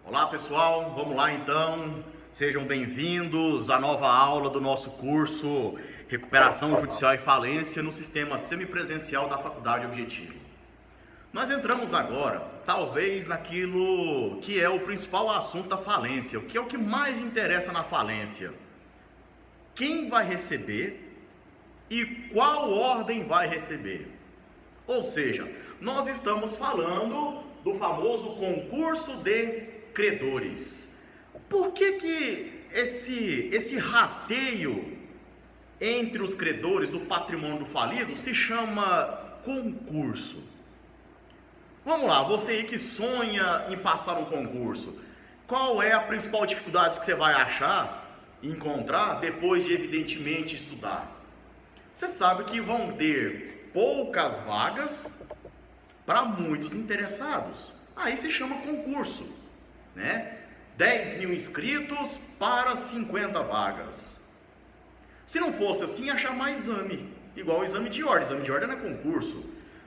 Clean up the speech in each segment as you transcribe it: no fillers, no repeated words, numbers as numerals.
Olá pessoal, vamos lá então, sejam bem-vindos à nova aula do nosso curso Recuperação Judicial e Falência no sistema semipresencial da Faculdade Objetivo. Nós entramos agora, talvez, naquilo que é o principal assunto da falência, o que é o que mais interessa na falência. Quem vai receber e qual ordem vai receber? Ou seja, nós estamos falando do famoso concurso de credores. Por que esse rateio entre os credores do patrimônio do falido se chama concurso? Vamos lá, você aí que sonha em passar um concurso, qual é a principal dificuldade que você vai achar, encontrar, depois de evidentemente estudar? Você sabe que vão ter poucas vagas para muitos interessados. Aí se chama concurso, né? 10 mil inscritos para 50 vagas. Se não fosse assim, ia chamar exame, igual o exame de ordem. Exame de ordem não é concurso.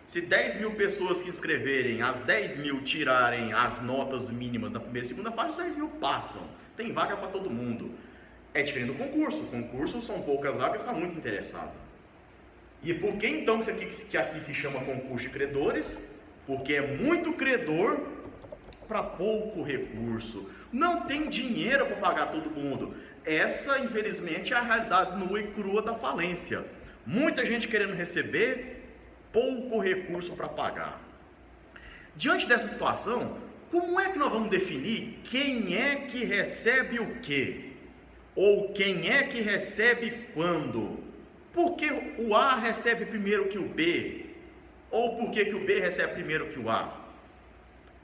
Se 10 mil pessoas que inscreverem, as 10 mil tirarem as notas mínimas da primeira e segunda fase, os 10 mil passam. Tem vaga para todo mundo. É diferente do concurso. Concurso são poucas vagas para muito interessado. E por que então que aqui se chama concurso de credores? Porque é muito credor para pouco recurso. Não tem dinheiro para pagar todo mundo. Essa, infelizmente, é a realidade nua e crua da falência. Muita gente querendo receber, pouco recurso para pagar. Diante dessa situação, como é que nós vamos definir quem é que recebe o quê? Ou quem é que recebe quando? Por que o A recebe primeiro que o B? Ou por que o B recebe primeiro que o A?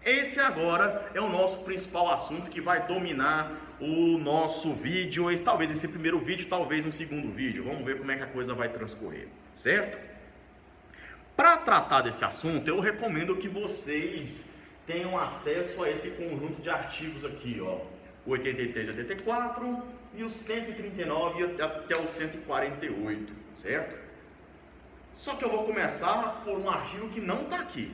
Esse agora é o nosso principal assunto que vai dominar o nosso vídeo, talvez esse primeiro vídeo, talvez um segundo vídeo. Vamos ver como é que a coisa vai transcorrer, certo? Para tratar desse assunto, eu recomendo que vocês tenham acesso a esse conjunto de artigos aqui, ó, 83 e 84 e o 139 até o 148, certo? Só que eu vou começar por um artigo que não está aqui.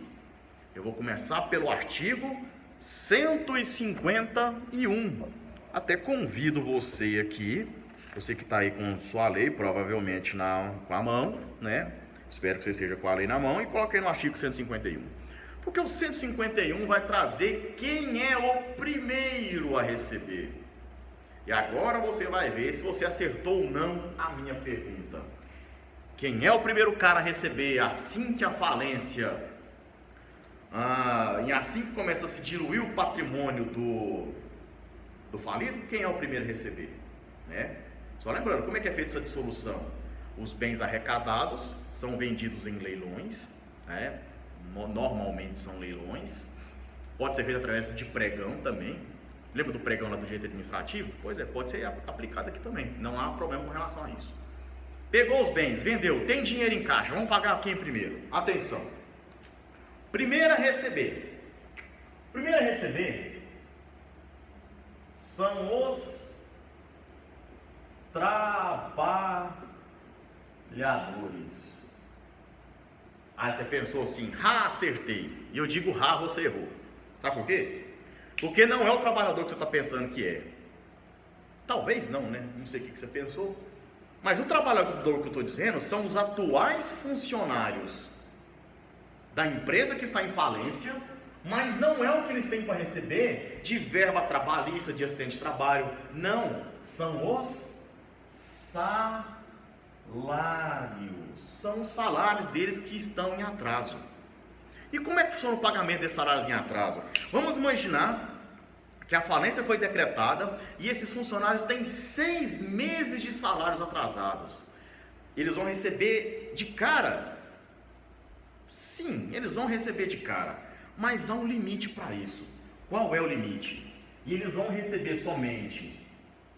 Eu vou começar pelo artigo 151. Até convido você aqui, você que está aí com sua lei, provavelmente com a mão, né? Espero que você esteja com a lei na mão e coloque aí no artigo 151. Porque o 151 vai trazer quem é o primeiro a receber. E agora você vai ver se você acertou ou não a minha pergunta. Quem é o primeiro cara a receber assim que a falência, e assim que começa a se diluir o patrimônio do falido, quem é o primeiro a receber? Né? Só lembrando, como é que é feita essa dissolução? Os bens arrecadados são vendidos em leilões, né? Normalmente são leilões, pode ser feito através de pregão também. Lembra do pregão lá do direito administrativo? Pois é, pode ser aplicado aqui também, não há problema com relação a isso. Pegou os bens, vendeu, tem dinheiro em caixa, vamos pagar quem primeiro? Atenção, primeiro a receber são os trabalhadores. Aí você pensou assim, acertei, e eu digo você errou. Sabe por quê? Porque não é o trabalhador que você está pensando que é. Talvez não, né? Não sei o que você pensou. Mas o trabalhador que eu estou dizendo são os atuais funcionários da empresa que está em falência, mas não é o que eles têm para receber de verba trabalhista, de assistente de trabalho. Não, são os salários. São os salários deles que estão em atraso. E como é que funciona o pagamento desses salários em atraso? Vamos imaginar que a falência foi decretada e esses funcionários têm 6 meses de salários atrasados. Eles vão receber de cara? Sim, eles vão receber de cara, mas há um limite para isso. Qual é o limite? E eles vão receber somente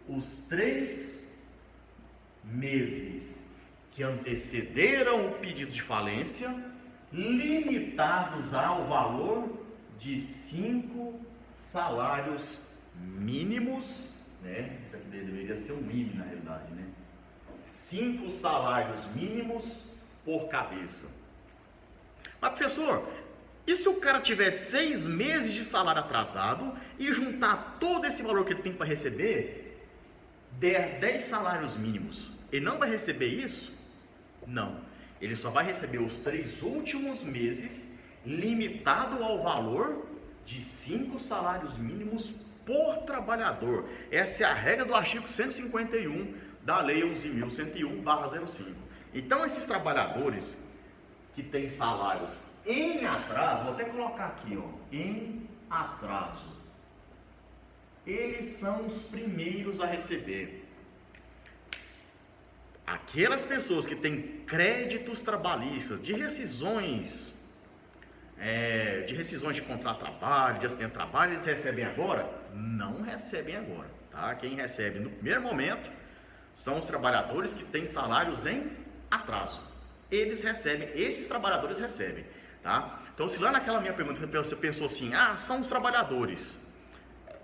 os 3 meses que antecederam o pedido de falência, limitados ao valor de 5 salários mínimos, né? Isso aqui deveria ser um mínimo na realidade, né? 5 salários mínimos por cabeça. Mas professor, E se o cara tiver 6 meses de salário atrasado e juntar todo esse valor que ele tem para receber, der 10 salários mínimos, ele não vai receber isso? Não. Ele só vai receber os 3 últimos meses, limitado ao valor de 5 salários mínimos por trabalhador. Essa é a regra do artigo 151 da Lei 11.101/05. Então, esses trabalhadores que têm salários em atraso, vou até colocar aqui, ó, em atraso, eles são os primeiros a receber. Aquelas pessoas que têm créditos trabalhistas, de rescisões de contrato de trabalho, de acidente de trabalho, eles recebem agora? Não recebem agora, tá? Quem recebe no primeiro momento são os trabalhadores que têm salários em atraso. Eles recebem, esses trabalhadores recebem, tá? Então, se lá naquela minha pergunta você pensou assim, são os trabalhadores,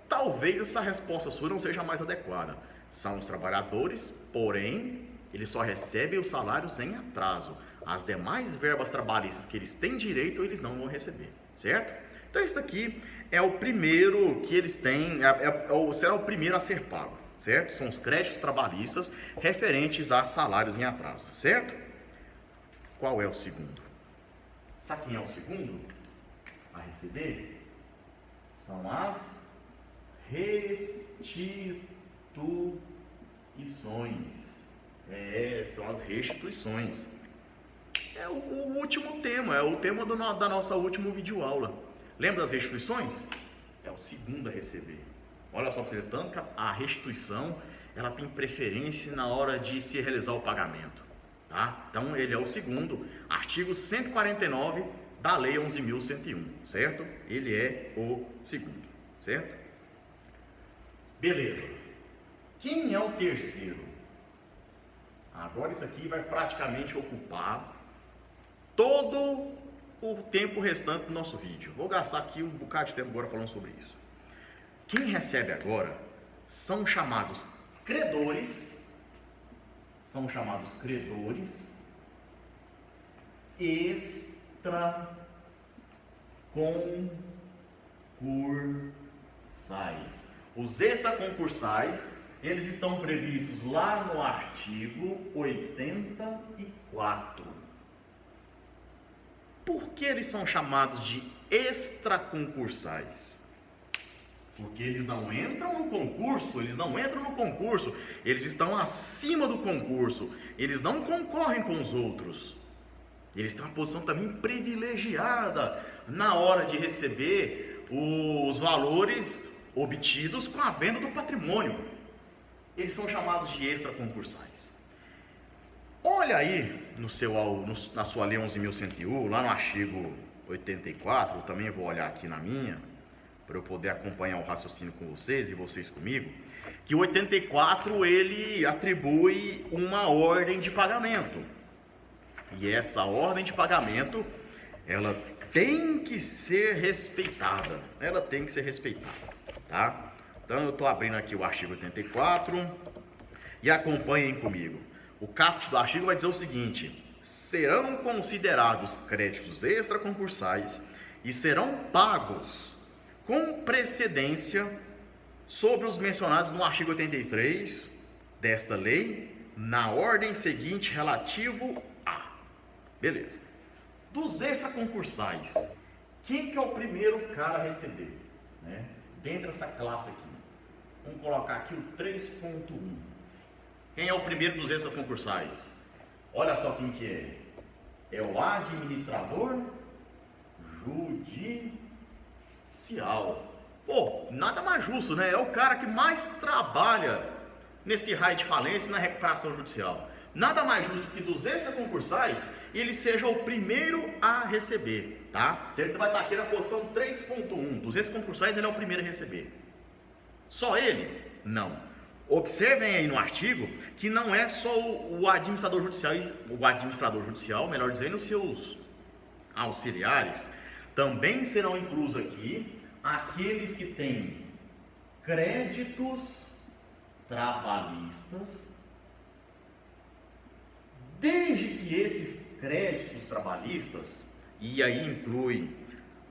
talvez essa resposta sua não seja mais adequada. São os trabalhadores, porém, eles só recebem os salários em atraso. As demais verbas trabalhistas que eles têm direito, eles não vão receber, certo? Então, isso daqui é o primeiro que eles têm, será o primeiro a ser pago, certo? São os créditos trabalhistas referentes a salários em atraso, certo? Qual é o segundo? Sabe quem é o segundo a receber? São as restituições. São as restituições. É o último tema, é o tema da nossa última videoaula. Lembra das restituições? É o segundo a receber. Olha só para você ver, tanto que a restituição ela tem preferência na hora de se realizar o pagamento, tá? Então ele é o segundo, artigo 149 da Lei 11.101, certo? Ele é o segundo, certo? Beleza. Quem é o terceiro? Agora isso aqui vai praticamente ocupar todo o tempo restante do nosso vídeo. Vou gastar aqui um bocado de tempo agora falando sobre isso. Quem recebe agora são chamados credores, extraconcursais. Os extraconcursais, eles estão previstos lá no artigo 84. Por que eles são chamados de extraconcursais? Porque eles não entram no concurso, eles estão acima do concurso, eles não concorrem com os outros. Eles têm uma posição também privilegiada na hora de receber os valores obtidos com a venda do patrimônio. Eles são chamados de extraconcursais. Olha aí na sua Lei 11.101, lá no artigo 84, eu também vou olhar aqui na minha, para eu poder acompanhar o raciocínio com vocês e vocês comigo, que o 84 ele atribui uma ordem de pagamento. E essa ordem de pagamento, ela tem que ser respeitada, tá? Então eu estou abrindo aqui o artigo 84 e acompanhem comigo. O caput do artigo vai dizer o seguinte: serão considerados créditos extraconcursais e serão pagos com precedência sobre os mencionados no artigo 83 desta lei, na ordem seguinte relativo a. Beleza. Dos extraconcursais, quem que é o primeiro cara a receber, né? Dentro dessa classe aqui. Vamos colocar aqui o 3.1. Quem é o primeiro dos extraconcursais? Olha só quem que é. É o administrador judicial. Pô, nada mais justo, né? É o cara que mais trabalha nesse raio de falência e na recuperação judicial. Nada mais justo que dos extraconcursais ele seja o primeiro a receber, tá? Ele vai estar aqui na posição 3.1. Dos extraconcursais ele é o primeiro a receber. Só ele? Não. Observem aí no artigo que não é só o administrador judicial, melhor dizendo, os seus auxiliares, também serão inclusos aqui aqueles que têm créditos trabalhistas, desde que esses créditos trabalhistas, e aí inclui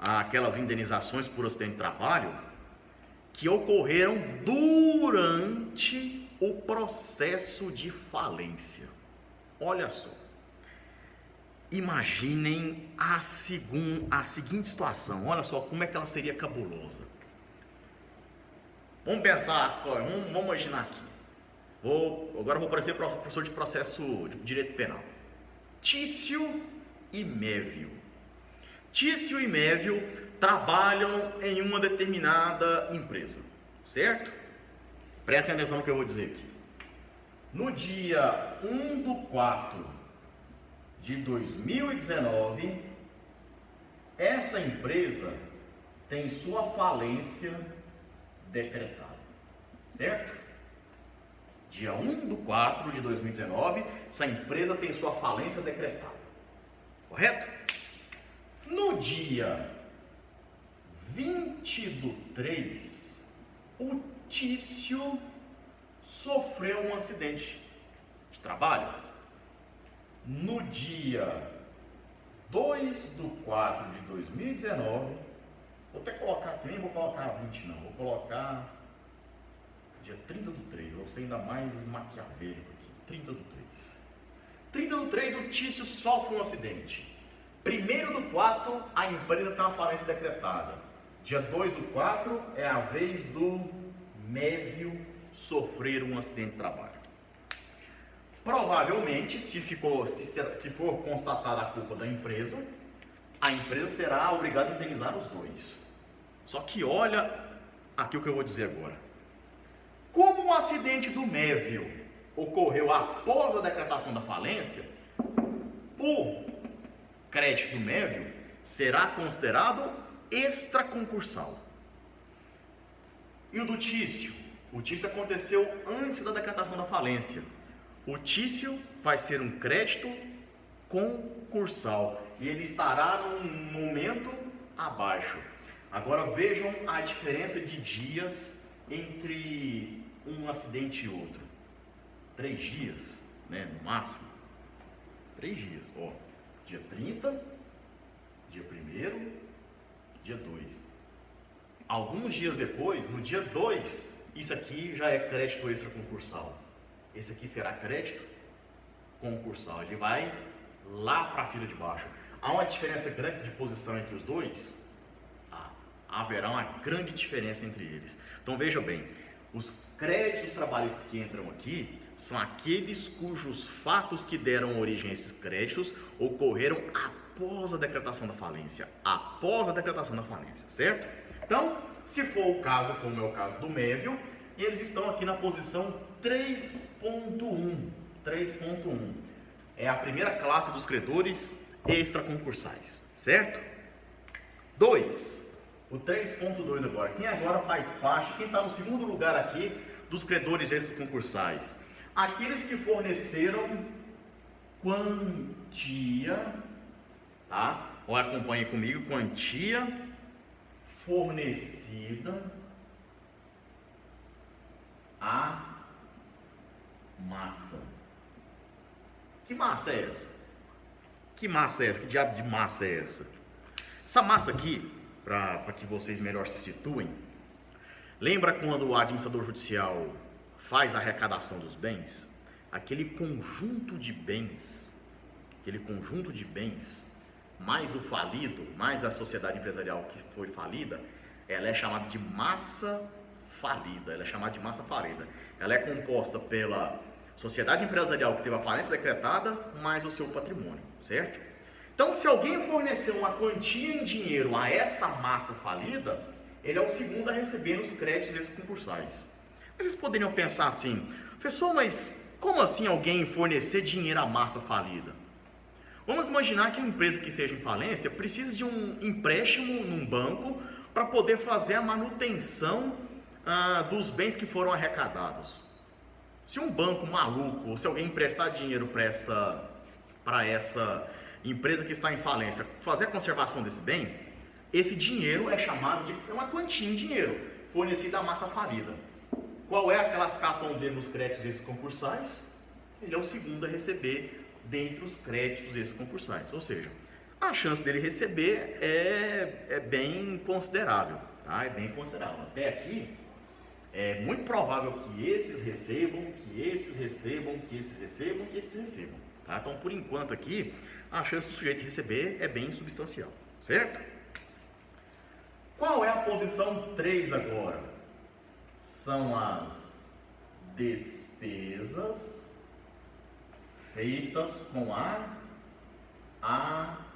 aquelas indenizações por acidente de trabalho que ocorreram durante o processo de falência. Olha só, imaginem a seguinte situação, olha só como é que ela seria cabulosa. Vamos pensar, vamos imaginar aqui. Agora eu vou parecer professor de processo de direito penal. Tício e Mévio. Tício e Mévio trabalham em uma determinada empresa, certo? Prestem atenção no que eu vou dizer aqui. No dia 1/4/2019, essa empresa tem sua falência decretada, certo? Dia 1/4/2019, essa empresa tem sua falência decretada, correto? No dia 20/3, o Tício sofreu um acidente de trabalho. No dia 2/4/2019, vou até colocar aqui, nem vou colocar 20 não, vou colocar dia 30/3, vou ser ainda mais maquiavélico aqui, 30/3. 30/3, o Tício sofre um acidente. 1/4, a empresa tem uma falência decretada. Dia 2/4 é a vez do Mévio sofrer um acidente de trabalho. Provavelmente, se for constatada a culpa da empresa, a empresa será obrigada a indenizar os dois. Só que olha aqui o que eu vou dizer agora. Como o acidente do Mévio ocorreu após a decretação da falência, o crédito do Mévio será considerado extraconcursal. E o do Tício? O Tício aconteceu antes da decretação da falência. O Tício vai ser um crédito concursal e ele estará num momento abaixo. Agora vejam a diferença de dias entre um acidente e outro. 3 dias, né, no máximo. 3 dias, ó. Dia 30, dia 1º, dia 2. Alguns dias depois, no dia 2, isso aqui já é crédito extraconcursal. Esse aqui será crédito concursal. Ele vai lá para a fila de baixo. Há uma diferença grande de posição entre os dois? Haverá uma grande diferença entre eles. Então veja bem, os créditos trabalhistas que entram aqui são aqueles cujos fatos que deram origem a esses créditos ocorreram após a decretação da falência. Após a decretação da falência, certo? Então, se for o caso, como é o caso do Mévio, eles estão aqui na posição 3.1. 3.1 é a primeira classe dos credores extraconcursais, certo? 2. O 3.2 agora. Quem agora faz parte, quem está no segundo lugar aqui dos credores extraconcursais? Aqueles que forneceram quantia, tá? Ou acompanhe comigo, quantia fornecida a massa. Que massa é essa? Que massa é essa? Que diabo de massa é essa? Essa massa aqui, para que vocês melhor se situem, lembra quando o administrador judicial faz a arrecadação dos bens? Aquele conjunto de bens, mais o falido, mais a sociedade empresarial que foi falida, ela é chamada de massa falida. Ela é composta pela sociedade empresarial que teve a falência decretada, mais o seu patrimônio, certo? Então, se alguém forneceu uma quantia em dinheiro a essa massa falida, ele é o segundo a receber os créditos extraconcursais. Mas vocês poderiam pensar assim, professor, mas como assim alguém fornecer dinheiro à massa falida? Vamos imaginar que a empresa que seja em falência precisa de um empréstimo num banco para poder fazer a manutenção dos bens que foram arrecadados. Se um banco maluco, ou se alguém emprestar dinheiro para essa empresa que está em falência fazer a conservação desse bem, esse dinheiro é chamado de uma quantia em dinheiro fornecida à massa falida. Qual é a classificação dele nos créditos extraconcursais? Ele é o segundo a receber dentre os créditos extraconcursais. Ou seja, a chance dele receber é bem considerável, tá? É bem considerável. Até aqui, é muito provável que esses recebam, que esses recebam, que esses recebam, que esses recebam, tá? Então, por enquanto aqui, a chance do sujeito receber é bem substancial, certo? Qual é a posição 3 agora? São as despesas feitas com a arrecadação.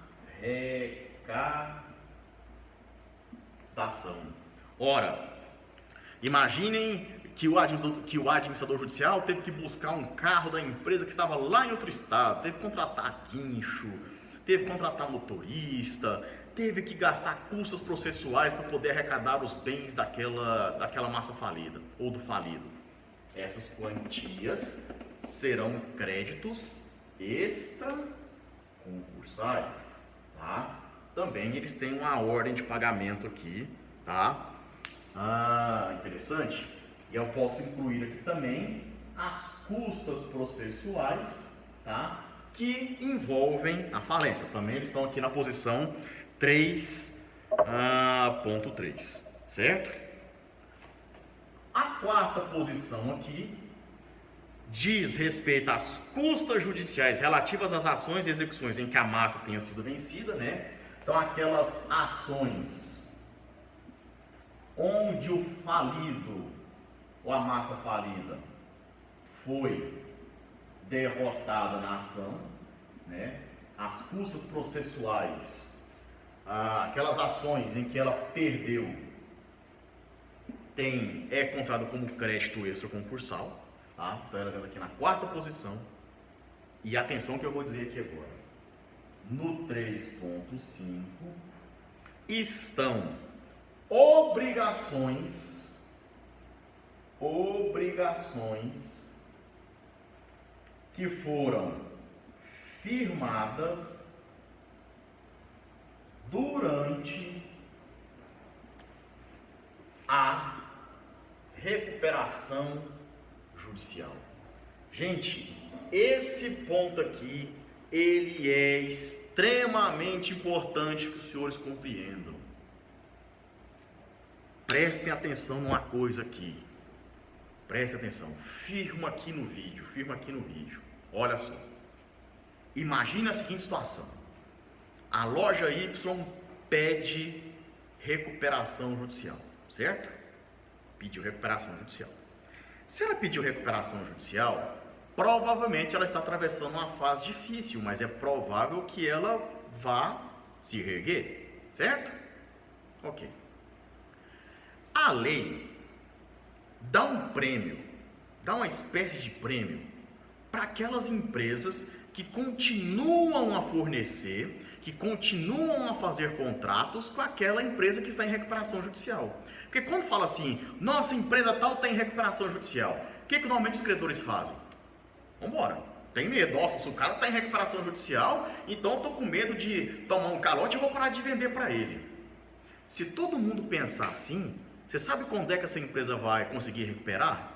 Ora, imaginem que o administrador judicial teve que buscar um carro da empresa que estava lá em outro estado, teve que contratar guincho, teve que contratar motorista, teve que gastar custas processuais para poder arrecadar os bens daquela massa falida ou do falido. Essas quantias serão créditos extraconcursais, tá? Também eles têm uma ordem de pagamento aqui, tá? Interessante. E eu posso incluir aqui também as custas processuais, tá? Que envolvem a falência. Também eles estão aqui na posição 3.3, certo? A quarta posição aqui diz respeito às custas judiciais relativas às ações e execuções em que a massa tenha sido vencida, né? Então, aquelas ações onde o falido ou a massa falida foi derrotada na ação, né? As custas processuais, aquelas ações em que ela perdeu, é considerado como crédito extraconcursal, tá? Então elas entram aqui na quarta posição. E atenção que eu vou dizer aqui agora. No 3.5 estão obrigações que foram firmadas durante a recuperação judicial. Gente, esse ponto aqui, ele é extremamente importante que os senhores compreendam. Prestem atenção numa coisa aqui. Prestem atenção. Firma aqui no vídeo. Olha só. Imagina a seguinte situação. A loja Y pede recuperação judicial, certo? Pediu recuperação judicial. Se ela pediu recuperação judicial, provavelmente ela está atravessando uma fase difícil, mas é provável que ela vá se reerguer, certo? Ok. A lei dá um prêmio, dá uma espécie de prêmio para aquelas empresas que continuam a fornecer, que continuam a fazer contratos com aquela empresa que está em recuperação judicial. Porque quando fala assim, nossa empresa tal tem recuperação judicial, o que normalmente os credores fazem? Vambora, tem medo, nossa, se o cara está em recuperação judicial, então eu estou com medo de tomar um calote e vou parar de vender para ele. Se todo mundo pensar assim, você sabe quando é que essa empresa vai conseguir recuperar?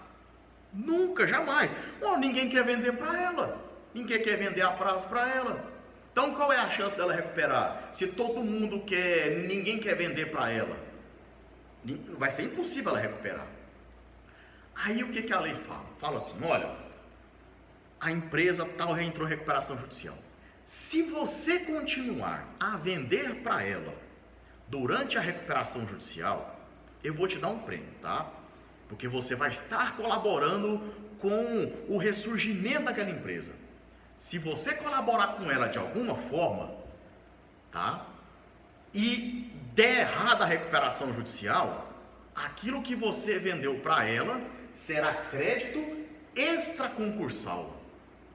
Nunca, jamais. Ninguém quer vender para ela, ninguém quer vender a prazo para ela. Então qual é a chance dela recuperar? Se todo mundo quer, ninguém quer vender para ela, vai ser impossível ela recuperar. Aí o que a lei fala? Fala assim, olha, a empresa tal já entrou em recuperação judicial. Se você continuar a vender para ela durante a recuperação judicial, eu vou te dar um prêmio, tá? Porque você vai estar colaborando com o ressurgimento daquela empresa. Se você colaborar com ela de alguma forma, tá? E der errada a recuperação judicial, aquilo que você vendeu para ela será crédito extraconcursal.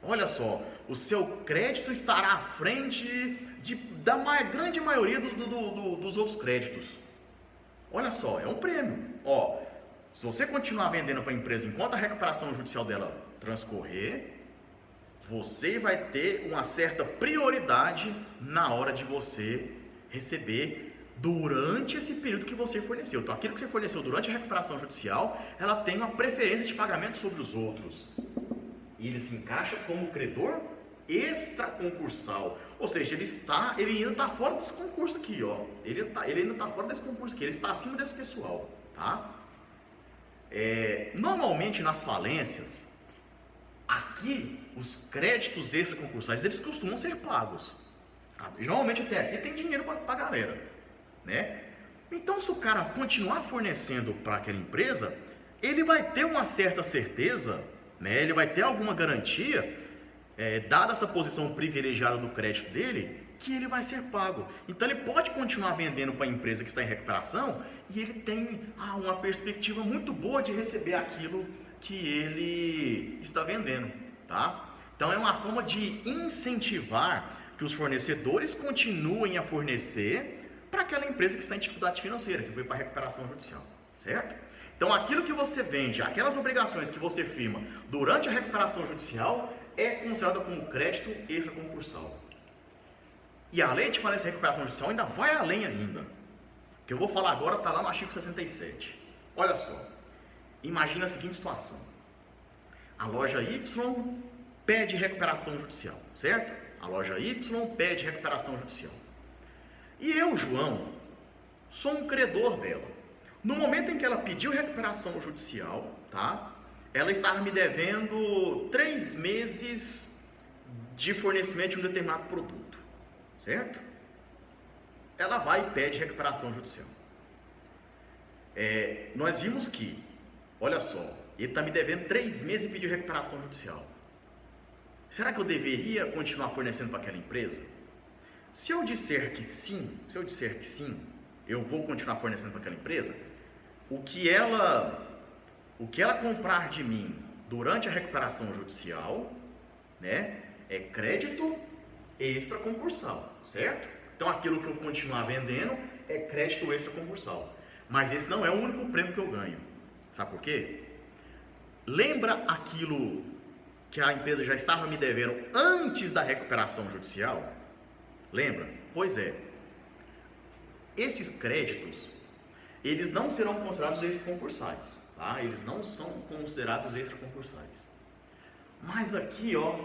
Olha só, o seu crédito estará à frente da grande maioria dos outros créditos. Olha só, é um prêmio. Se você continuar vendendo para a empresa enquanto a recuperação judicial dela transcorrer, você vai ter uma certa prioridade na hora de você receber durante esse período que você forneceu. Então, aquilo que você forneceu durante a recuperação judicial, ela tem uma preferência de pagamento sobre os outros. E ele se encaixa como credor extraconcursal. Ou seja, ele ainda está fora desse concurso aqui, ó. Ele ainda está fora desse concurso aqui, ele está acima desse pessoal, tá? Normalmente nas falências, aqui os créditos extraconcursais, eles costumam ser pagos. Normalmente até aqui tem dinheiro para a galera, né? Então, se o cara continuar fornecendo para aquela empresa, ele vai ter uma certa certeza, né? Ele vai ter alguma garantia, dada essa posição privilegiada do crédito dele, que ele vai ser pago. Então, ele pode continuar vendendo para a empresa que está em recuperação e ele tem uma perspectiva muito boa de receber aquilo que ele está vendendo, tá? Então, é uma forma de incentivar que os fornecedores continuem a fornecer para aquela empresa que está em dificuldade financeira, que foi para a recuperação judicial, certo? Então, aquilo que você vende, aquelas obrigações que você firma durante a recuperação judicial é considerada como crédito extraconcursal. E a lei de falência e recuperação judicial ainda vai além ainda. O que eu vou falar agora está lá no artigo 67. Olha só, imagina a seguinte situação. A loja Y pede recuperação judicial, certo? A loja Y pede recuperação judicial. E eu, João, sou um credor dela. No momento em que ela pediu recuperação judicial, tá? Ela estava me devendo 3 meses de fornecimento de um determinado produto, certo? Ela vai e pede recuperação judicial. Nós vimos que, olha só, ele está me devendo 3 meses e pediu recuperação judicial. Será que eu deveria continuar fornecendo para aquela empresa? Se eu disser que sim, eu vou continuar fornecendo para aquela empresa, o que ela comprar de mim durante a recuperação judicial, né, é crédito extraconcursal, certo? Então aquilo que eu continuar vendendo é crédito extraconcursal. Mas esse não é o único prêmio que eu ganho. Sabe por quê? Lembra aquilo que a empresa já estava me devendo antes da recuperação judicial? Lembra? Pois é. Esses créditos, eles não serão considerados extraconcursais, tá? Eles não são considerados extraconcursais. Mas aqui, ó,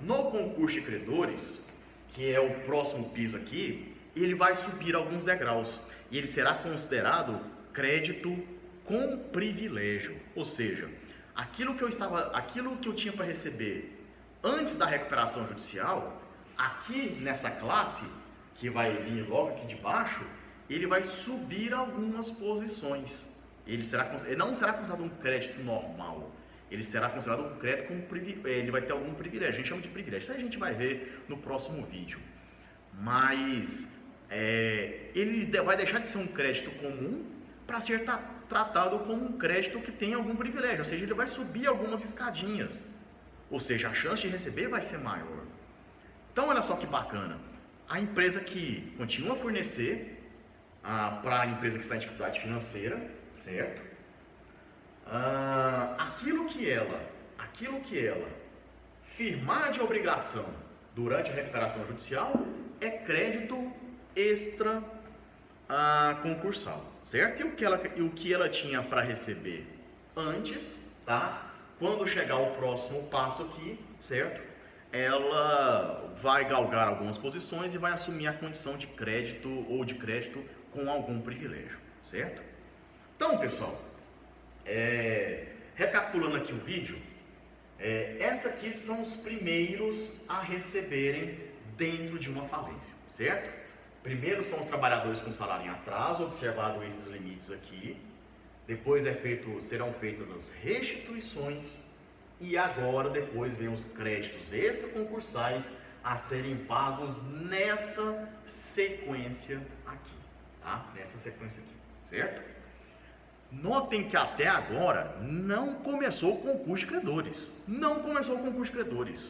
no concurso de credores, que é o próximo piso aqui, ele vai subir alguns degraus e ele será considerado crédito com privilégio, ou seja, aquilo que eu tinha para receber antes da recuperação judicial, aqui nessa classe, que vai vir logo aqui de baixo, ele vai subir algumas posições. Ele não será considerado um crédito normal, ele será considerado um crédito com privilégio, ele vai ter algum privilégio, a gente chama de privilégio, isso a gente vai ver no próximo vídeo. Mas ele vai deixar de ser um crédito comum para ser tratado como um crédito que tem algum privilégio, ou seja, ele vai subir algumas escadinhas, ou seja, a chance de receber vai ser maior. Então olha só que bacana, a empresa que continua a fornecer para a empresa que está em dificuldade financeira, certo? Aquilo que ela firmar de obrigação durante a recuperação judicial é crédito extra concursal, certo? E o que ela tinha para receber antes, tá? Quando chegar o próximo passo aqui, certo? Ela vai galgar algumas posições e vai assumir a condição de crédito ou de crédito com algum privilégio, certo? Então, pessoal, recapitulando aqui o vídeo, essa aqui são os primeiros a receberem dentro de uma falência, certo? Primeiro são os trabalhadores com salário em atraso, observado esses limites aqui. Depois serão feitas as restituições e agora depois vem os créditos extraconcursais a serem pagos nessa sequência aqui, tá? Nessa sequência aqui, certo? Notem que até agora não começou o concurso de credores. Não começou o concurso de credores.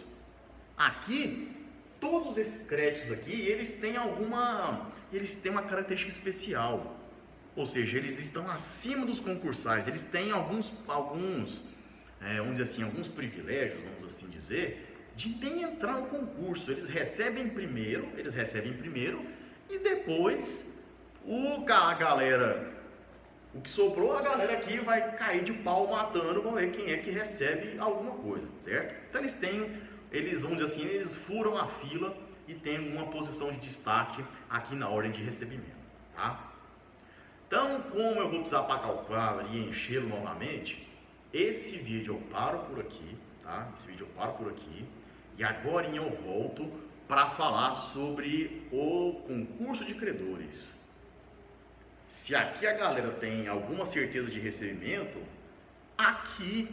Aqui, todos esses créditos aqui, eles têm uma característica especial. Ou seja, eles estão acima dos concursais. Eles têm alguns vamos dizer assim, alguns privilégios, vamos assim dizer, de nem entrar no concurso. Eles recebem primeiro e depois o que sobrou, a galera aqui vai cair de pau matando, vamos ver quem é que recebe alguma coisa, certo? Então eles têm eles, vamos dizer assim, eles furam a fila e tem uma posição de destaque aqui na ordem de recebimento, tá? Então, como eu vou precisar apagar o quadro e enchê-lo novamente, esse vídeo eu paro por aqui, tá? Esse vídeo eu paro por aqui e agora eu volto para falar sobre o concurso de credores. Se aqui a galera tem alguma certeza de recebimento, aqui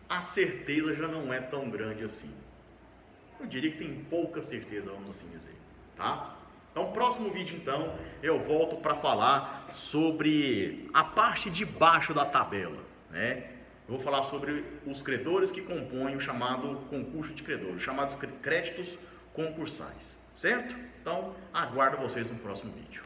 a certeza já não é tão grande assim. Eu diria que tem pouca certeza, vamos assim dizer, tá? Então, próximo vídeo, então, eu volto para falar sobre a parte de baixo da tabela, né? Eu vou falar sobre os credores que compõem o chamado concurso de credores, chamados créditos concursais, certo? Então, aguardo vocês no próximo vídeo.